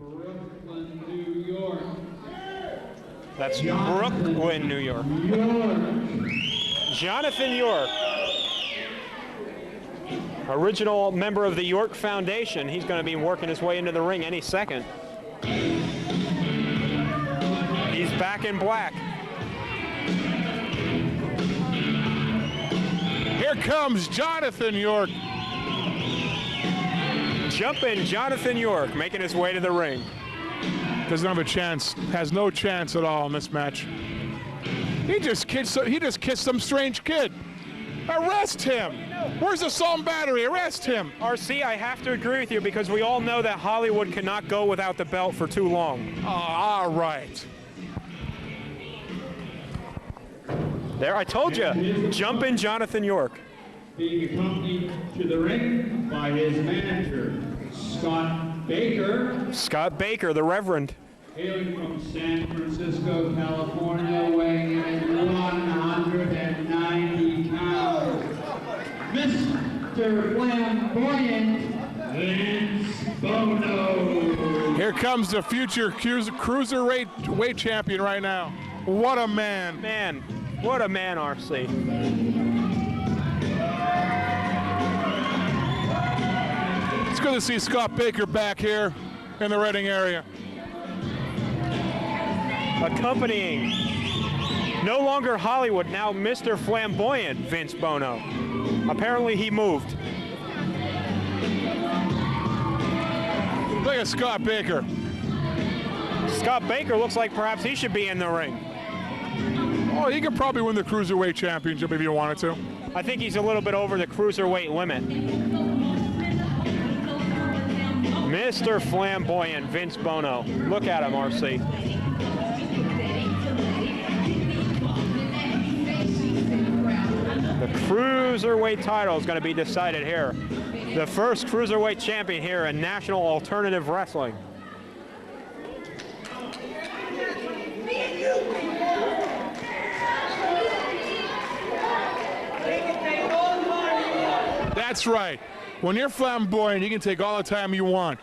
Brooklyn, New York. That's Brooklyn, New York. Jonathon York, original member of the York Foundation. He's going to be working his way into the ring any second. He's back in black. Here comes Jonathon York. Jumpin, Jonathon York, making his way to the ring. Doesn't have a chance. Has no chance at all in this match. He just kissed some strange kid. Arrest him. Where's the assault and battery? Arrest him. RC, I have to agree with you because we all know that Hollywood cannot go without the belt for too long. All right. There, I told you. Jumpin, Jonathon York. Being accompanied to the ring by his manager, Scott Baker. Scott Baker, the Reverend. Hailing from San Francisco, California, weighing in 190 pounds. Mr. Flamboyant, Vince Bono. Here comes the future Cruiserweight champion right now. What a man. Man, what a man, RC. It's good to see Scott Baker back here in the Reading area. Accompanying, no longer Hollywood, now Mr. Flamboyant, Vince Bono. Apparently he moved. Look at Scott Baker. Scott Baker looks like perhaps he should be in the ring. Oh, he could probably win the Cruiserweight Championship if he wanted to. I think he's a little bit over the Cruiserweight limit. Mr. Flamboyant, Vince Bono. Look at him, RC. The Cruiserweight title is going to be decided here. The first Cruiserweight champion here in National Alternative Wrestling. That's right. When you're flamboyant, you can take all the time you want.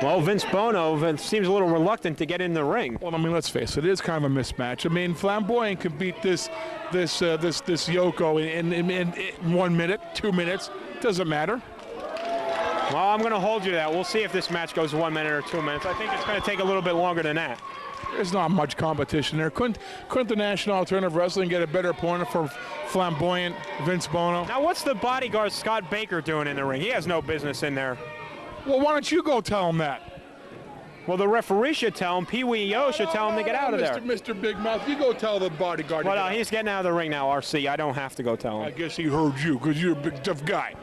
Well, Vince Bono seems a little reluctant to get in the ring. Well, I mean, let's face it, it is kind of a mismatch. I mean, Flamboyant could beat this Yoko in 1 minute, 2 minutes. Doesn't matter. Well, I'm going to hold you to that. We'll see if this match goes 1 minute or 2 minutes. I think it's going to take a little bit longer than that. There's not much competition there. Couldn't the National Alternative Wrestling get a better opponent for Flamboyant Vince Bono? Now, what's the bodyguard Scott Baker doing in the ring? He has no business in there. Well, why don't you go tell him that? Well, the referee should tell him. Pee Wee Yo should tell him to get out of there. Mr. Big Mouth, you go tell the bodyguard. Well, he's getting out of the ring now, RC. I don't have to go tell him. I guess he heard you because you're a big tough guy.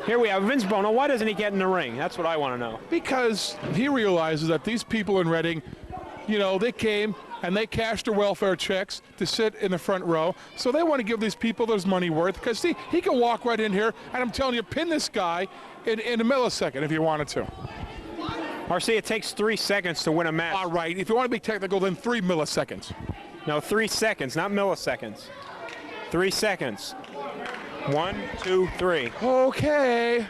Here we have Vince Bono. Why doesn't he get in the ring? That's what I want to know. Because he realizes that these people in Reading, you know, they came and they cashed their welfare checks to sit in the front row. So they want to give these people their money worth. Because see, he can walk right in here and I'm telling you, pin this guy in a millisecond if you wanted to. RC, it takes 3 seconds to win a match. All right, if you want to be technical, then 3 milliseconds. No, 3 seconds, not milliseconds. 3 seconds. 1, 2, 3. Okay.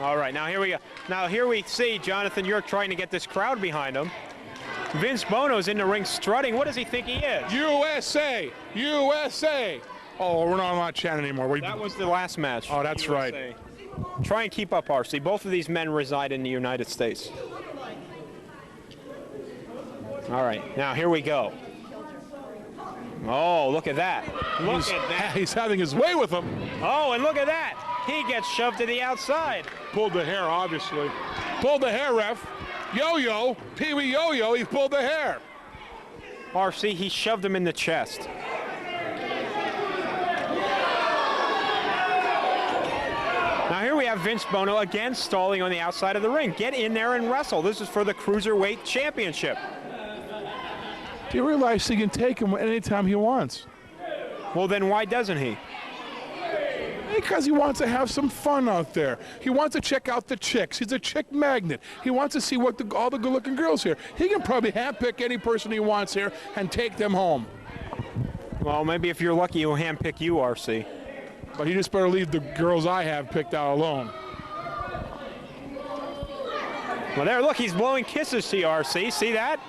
All right, now here we go. Now here we see Jonathon York trying to get this crowd behind him. Vince Bono's in the ring strutting. What does he think he is? USA! USA! Oh, we're not on that channel anymore. That was the last match. Oh, that's USA. right. Try and keep up, RC. Both of these men reside in the United States. All right, now here we go. Oh, look at that. Look at that. He's having his way with him. Oh, and look at that. He gets shoved to the outside. Pulled the hair, obviously. Pulled the hair, ref. Yo-yo, Pee Wee Yo-yo, he pulled the hair. RC, he shoved him in the chest. Now here we have Vince Bono again stalling on the outside of the ring. Get in there and wrestle. This is for the Cruiserweight Championship. Do you realize he can take him anytime he wants? Well, then why doesn't he? Because he wants to have some fun out there. He wants to check out the chicks. He's a chick magnet. He wants to see what all the good-looking girls here. He can probably handpick any person he wants here and take them home. Well, maybe if you're lucky, he'll handpick you, RC. But he just better leave the girls I have picked out alone. Well, there, look, he's blowing kisses to you, RC. See that?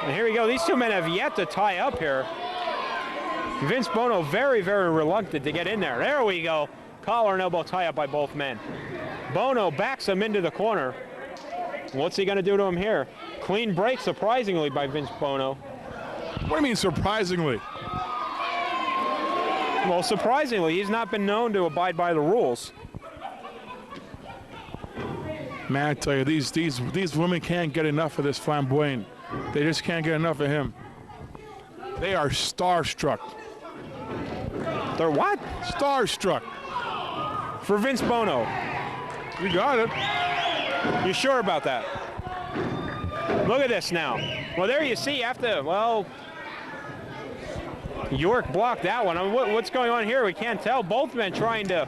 And here we go. These two men have yet to tie up here. Vince Bono very, very reluctant to get in there. There we go. Collar and elbow tie up by both men. Bono backs him into the corner. What's he going to do to him here? Clean break, surprisingly, by Vince Bono. What do you mean, surprisingly? Well, surprisingly, he's not been known to abide by the rules. Man, I tell you, these women can't get enough of this flamboyant. They just can't get enough of him. They are starstruck. They're what? Starstruck. For Vince Bono. You got it. You sure about that? Look at this now. Well, there you see after, well, York blocked that one. I mean, what's going on here? We can't tell. Both men trying to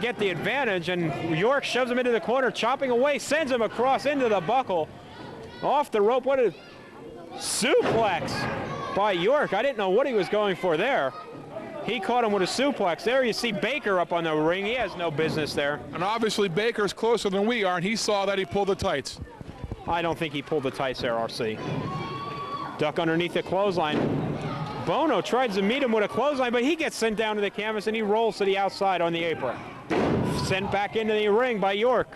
get the advantage, and York shoves him into the corner, chopping away, sends him across into the buckle. Off the rope. What a suplex by York. I didn't know what he was going for there. He caught him with a suplex. There you see Baker up on the ring. He has no business there. And obviously Baker's closer than we are, and he saw that he pulled the tights. I don't think he pulled the tights there, RC. Duck underneath the clothesline. Bono tries to meet him with a clothesline, but he gets sent down to the canvas and he rolls to the outside on the apron. Sent back into the ring by York.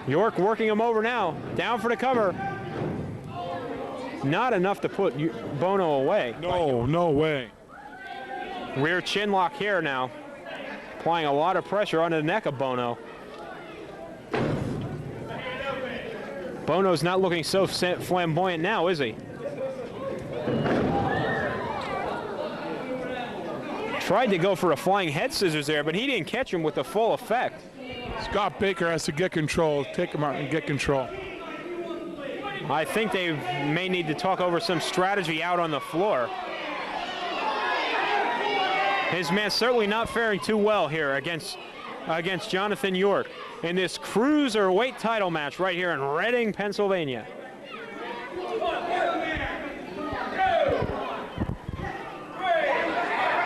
York working him over now. Down for the cover. Not enough to put Bono away. No, no way. Rear chin lock here now. Applying a lot of pressure onto the neck of Bono. Bono's not looking so flamboyant now, is he? Tried to go for a flying head scissors there, but he didn't catch him with the full effect. Scott Baker has to get control, take him out and get control. I think they may need to talk over some strategy out on the floor. His man certainly not faring too well here against Jonathon York in this Cruiserweight title match right here in Reading, Pennsylvania.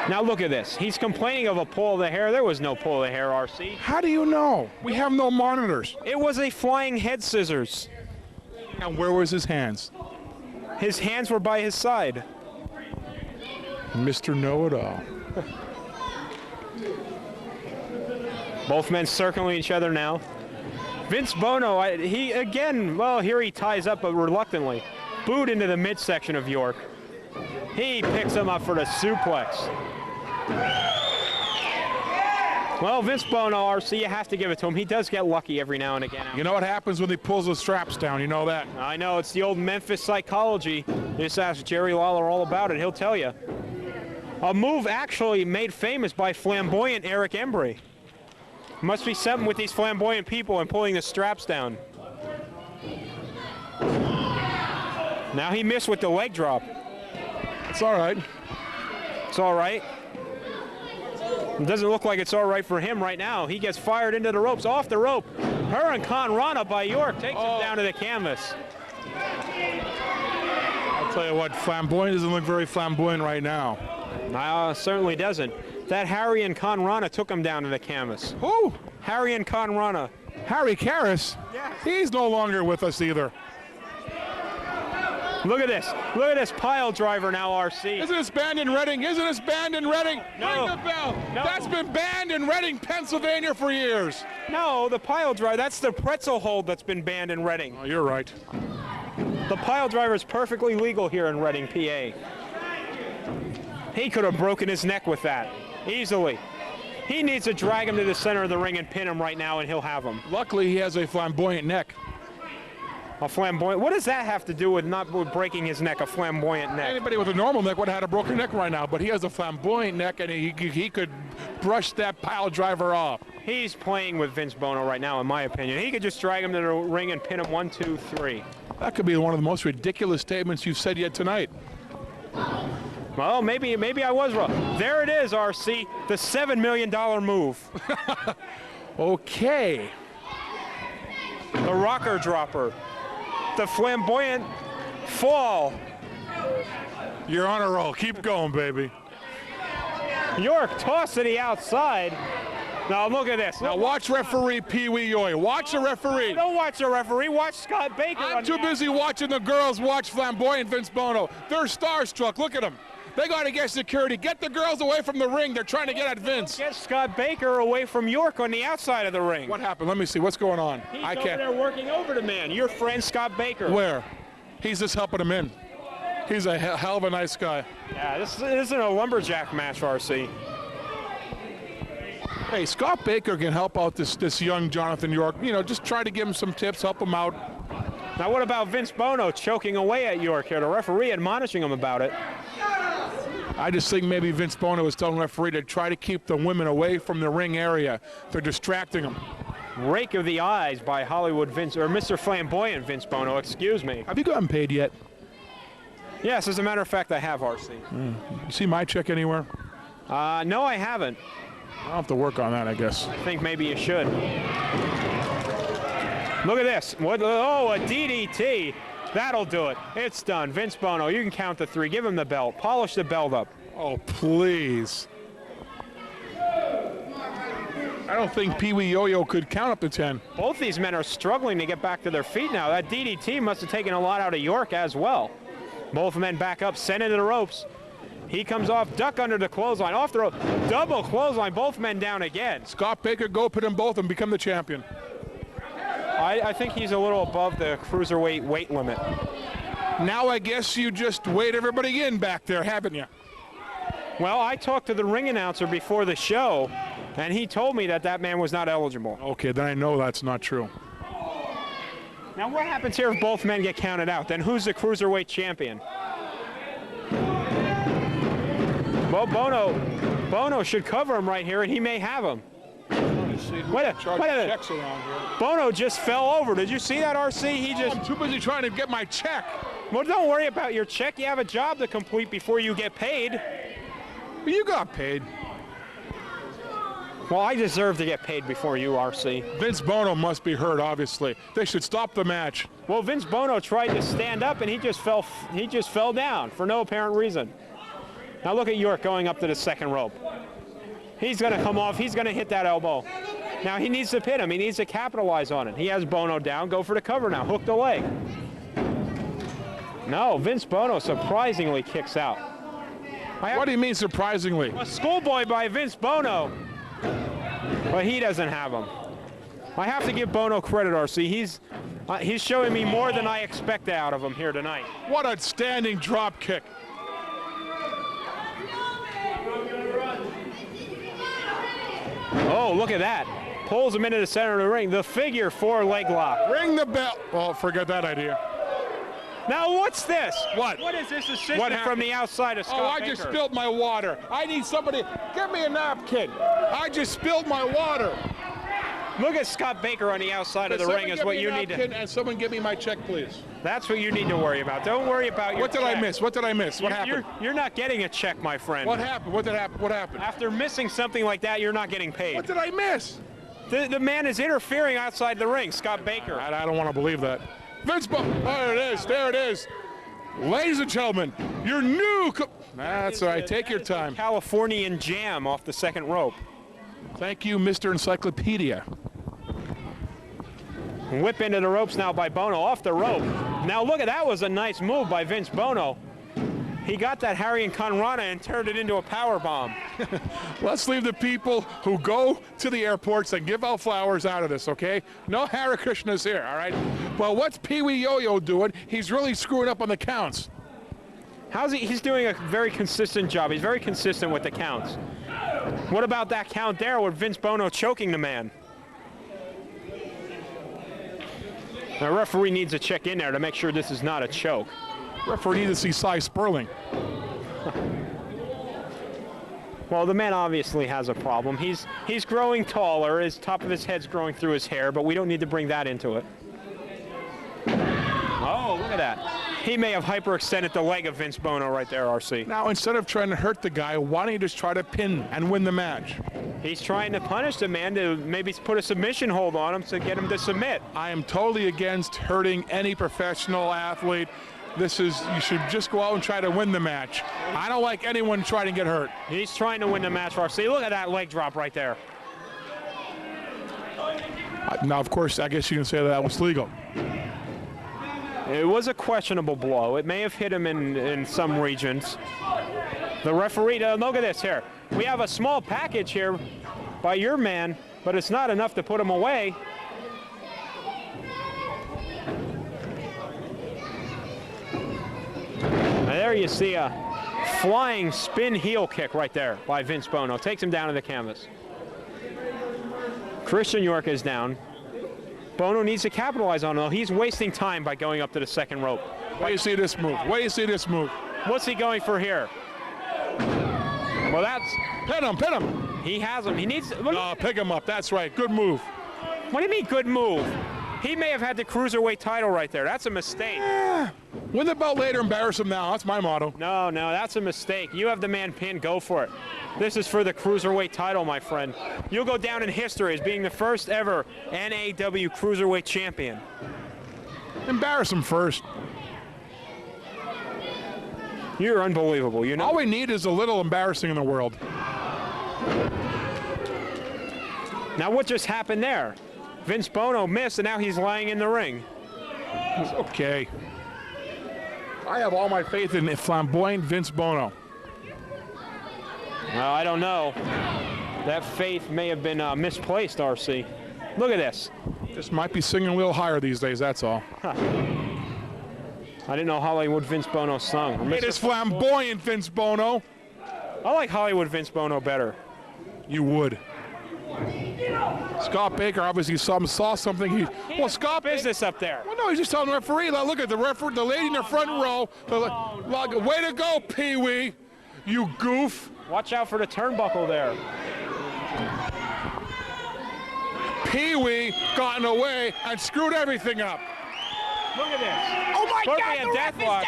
Now look at this. He's complaining of a pull of the hair. There was no pull of the hair, RC. How do you know? We have no monitors. It was a flying head scissors. And where was his hands? His hands were by his side. Mr. Know-It-All. Both men circling each other now. Vince Bono, he again, well, here he ties up, but reluctantly. Booed into the midsection of York. He picks him up for the suplex. Well, Vince Bono, RC, you have to give it to him. He does get lucky every now and again. You know what happens when he pulls the straps down, you know that? I know, it's the old Memphis psychology. Just ask Jerry Lawler all about it, he'll tell you. A move actually made famous by flamboyant Eric Embry. Must be something with these flamboyant people and pulling the straps down. Now he missed with the leg drop. It's all right. It's all right. It doesn't look like it's all right for him right now. He gets fired into the ropes, off the rope. Hurricane Rana by York takes him down to the canvas. I'll tell you what, flamboyant doesn't look very flamboyant right now. Certainly doesn't. That Harry and Conrana took him down to the canvas. Who? Harry and Conrana. Harry Karras? Yes. He's no longer with us either. Look at this. Look at this pile driver now, RC. Isn't this banned in Reading? Isn't this banned in Reading? No. Ring the bell. No. That's been banned in Reading, Pennsylvania for years. No, the pile driver, that's the pretzel hold that's been banned in Reading. Oh, you're right. The pile driver is perfectly legal here in Reading, PA. He could have broken his neck with that, easily. He needs to drag him to the center of the ring and pin him right now, and he'll have him. Luckily, he has a flamboyant neck. A flamboyant? What does that have to do with not breaking his neck, a flamboyant neck? Anybody with a normal neck would have had a broken neck right now, but he has a flamboyant neck, and he could brush that pile driver off. He's playing with Vince Bono right now, in my opinion. He could just drag him to the ring and pin him 1, 2, 3. That could be one of the most ridiculous statements you've said yet tonight. Well, maybe I was wrong. There it is, RC, the $7 million move. Okay. The rocker dropper. The flamboyant fall. You're on a roll. Keep going, baby. York toss to the outside. Now look at this. Now watch referee Pee Wee Yoyo. Watch the referee. Don't watch the referee. Watch Scott Baker. I'm too busy watching the girls watch flamboyant Vince Bono. They're starstruck. Look at them. They got to get security. Get the girls away from the ring. They're trying to get at Vince. Get Scott Baker away from York on the outside of the ring. What happened? Let me see. What's going on? He's over there working over the man. Your friend Scott Baker. Where? He's just helping him in. He's a hell of a nice guy. Yeah, this isn't a lumberjack match, RC. Hey, Scott Baker can help out this young Jonathon York. You know, just try to give him some tips, help him out. Now what about Vince Bono choking away at York here? The referee admonishing him about it. I just think maybe Vince Bono was telling the referee to try to keep the women away from the ring area. They're distracting them. Rake of the eyes by Hollywood Vince, or Mr. Flamboyant Vince Bono, excuse me. Have you gotten paid yet? Yes, as a matter of fact, I have, RC. You see my check anywhere? No, I haven't. I'll have to work on that, I guess. I think maybe you should. Look at this. What? Oh, a DDT. That'll do it. It's done. Vince Bono, you can count to 3. Give him the belt. Polish the belt up. Oh, please. I don't think Pee Wee Yoyo could count up to 10. Both these men are struggling to get back to their feet now. That DDT must have taken a lot out of York as well. Both men back up, sent into the ropes. He comes off, duck under the clothesline, off the rope, double clothesline, both men down again. Scott Baker, go put them both and become the champion. I think he's a little above the cruiserweight weight limit. Now I guess you just weighed everybody in back there, haven't you? Well, I talked to the ring announcer before the show, and he told me that that man was not eligible. Okay, then I know that's not true. Now what happens here if both men get counted out? Then who's the cruiserweight champion? Well, Bono should cover him right here, and he may have him. Wait a minute. Bono just fell over. Did you see that, RC? He just. I'm too busy trying to get my check. Well, don't worry about your check. You have a job to complete before you get paid. But you got paid. Well, I deserve to get paid before you, RC. Vince Bono must be hurt, obviously. They should stop the match. Well, Vince Bono tried to stand up, and he just fell down for no apparent reason. Now look at York going up to the second rope. He's going to come off. He's going to hit that elbow. Now he needs to pin him. He needs to capitalize on it. He has Bono down. Go for the cover now. Hook the leg. No, Vince Bono surprisingly kicks out. What do you mean surprisingly? A schoolboy by Vince Bono. But he doesn't have him. I have to give Bono credit, RC. He's showing me more than I expect out of him here tonight. What a standing drop kick. Oh, look at that. Pulls him into the center of the ring. The figure 4 leg lock. Ring the bell. Well, forget that idea. Now what's this? What? What is this assistant from the outside of Scott Baker? I just spilled my water. I need somebody. Give me a napkin. I just spilled my water. Look at Scott Baker on the outside of the ring is what you need to. And someone give me my check, please. That's what you need to worry about. Don't worry about your What did check. I miss? What did I miss? What happened? You're not getting a check, my friend. What happened? What did happen? What happened? After missing something like that, you're not getting paid. What did I miss? The man is interfering outside the ring, Scott Baker. I don't want to believe that. Vince Bono. There it is. There it is. Ladies and gentlemen, your new. That's all right. Take your time. Californian jam off the second rope. Thank you, Mr. Encyclopedia. Whip into the ropes now by Bono, off the rope. Now look at that, was a nice move by Vince Bono. He got that Harry and Conrana and turned it into a power bomb. Let's leave the people who go to the airports and give out flowers out of this, okay? No Hare Krishnas here, all right? Well, what's Pee Wee Yoyo doing? He's really screwing up on the counts. How's he? He's doing a very consistent job. He's very consistent with the counts. What about that count there with Vince Bono choking the man? The referee needs to check in there to make sure this is not a choke. Referee needs to see Cy Sperling. Well, the man obviously has a problem. He's growing taller. His top of his head's growing through his hair, but we don't need to bring that into it. Oh, look at that. He may have hyperextended the leg of Vince Bono right there, RC. Now, instead of trying to hurt the guy, why don't you just try to pin and win the match? He's trying to punish the man to maybe put a submission hold on him to get him to submit. I am totally against hurting any professional athlete. You should just go out and try to win the match. I don't like anyone trying to get hurt. He's trying to win the match, RC. Look at that leg drop right there. Now, of course, I guess you can say that was legal. It was a questionable blow. It may have hit him in some regions. The referee, look at this here. We have a small package here by your man, but it's not enough to put him away. There you see a flying spin heel kick right there by Vince Bono. Takes him down to the canvas. Christian York is down. Bono needs to capitalize on it. He's wasting time by going up to the second rope. Where do you see this move? Where do you see this move? What's he going for here? Well, that's... Pin him, pin him. He has him. He needs... Pick him up. That's right. Good move. What do you mean, good move? He may have had the Cruiserweight title right there. That's a mistake. Win the belt later, embarrass him now. That's my motto. No, that's a mistake. You have the man pinned. Go for it. This is for the Cruiserweight title, my friend. You'll go down in history as being the first ever NAW Cruiserweight champion. Embarrass him first. You're unbelievable, you know? All we need is a little embarrassing in the world. Now, what just happened there? Vince Bono missed, and now he's lying in the ring. It's okay. I have all my faith in flamboyant Vince Bono. Well, I don't know. That faith may have been misplaced, RC. Look at this. Just might be singing a little higher these days, that's all. I didn't know Hollywood Vince Bono sung. It is flamboyant Vince Bono. I like Hollywood Vince Bono better. You would. Scott Baker obviously saw something. Scott business up there. Well, no, he's just telling the referee. Look at the referee, the lady in the front row. Way to go, Pee Wee, you goof. Watch out for the turnbuckle there. Pee Wee got in the way and screwed everything up. Look at this. Oh my Perfect God, the ref is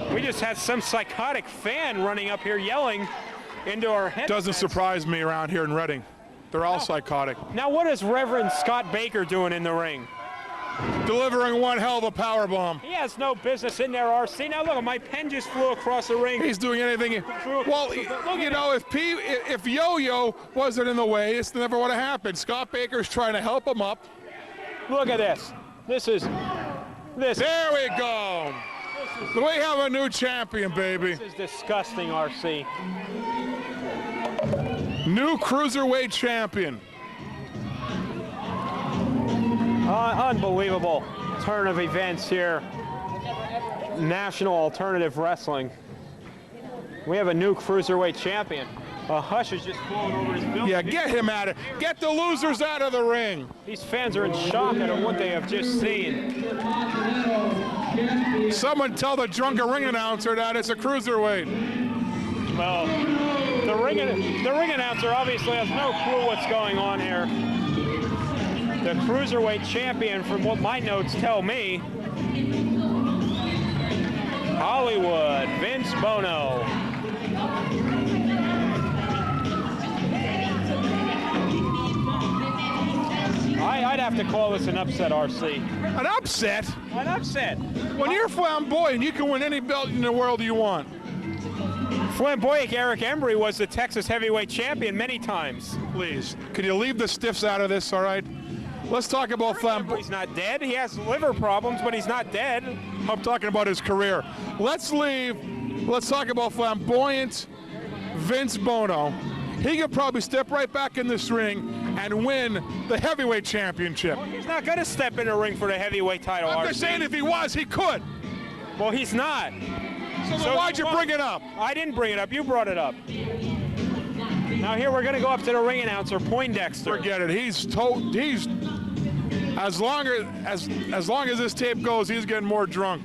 down! We just had some psychotic fan running up here yelling into our head. Doesn't surprise me around here in Reading. They're all psychotic. Now what is Reverend Scott Baker doing in the ring? Delivering one hell of a power bomb. He has no business in there, RC. Now look, my pen just flew across the ring. He's doing anything. Well, you know, if Yo-Yo wasn't in the way, this never would have happened. Scott Baker's trying to help him up. Look at this. This. There we go. We have a new champion, baby. This is disgusting, RC. New Cruiserweight champion. Unbelievable turn of events here. National Alternative Wrestling. We have a new Cruiserweight champion. A hush is just flowing over his building. Yeah, get him out of it. Get the losers out of the ring. These fans are in shock at what they have just seen. Someone tell the drunken ring announcer that it's a Cruiserweight. Well, the ring announcer obviously has no clue what's going on here. The Cruiserweight champion, from what my notes tell me, Hollywood Vince Bono. I'd have to call this an upset, RC. An upset? An upset. When you're flamboyant, you can win any belt in the world you want. Flamboyant Eric Embry was the Texas heavyweight champion many times. Please, could you leave the stiffs out of this, all right? Let's talk about flamboyant. He's not dead. He has liver problems, but he's not dead. I'm talking about his career. Let's talk about flamboyant Vince Bono. He could probably step right back in this ring and win the heavyweight championship. Well, he's not going to step in the ring for the heavyweight title. I'm just saying if he was, he could. Well, he's not. So why'd you bring it up? I didn't bring it up. You brought it up. Now here we're going to go up to the ring announcer, Poindexter. Forget it. He's as long as this tape goes, he's getting more drunk.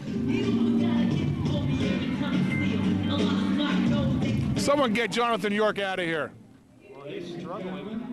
Someone get Jonathan York out of here. Well, he's struggling.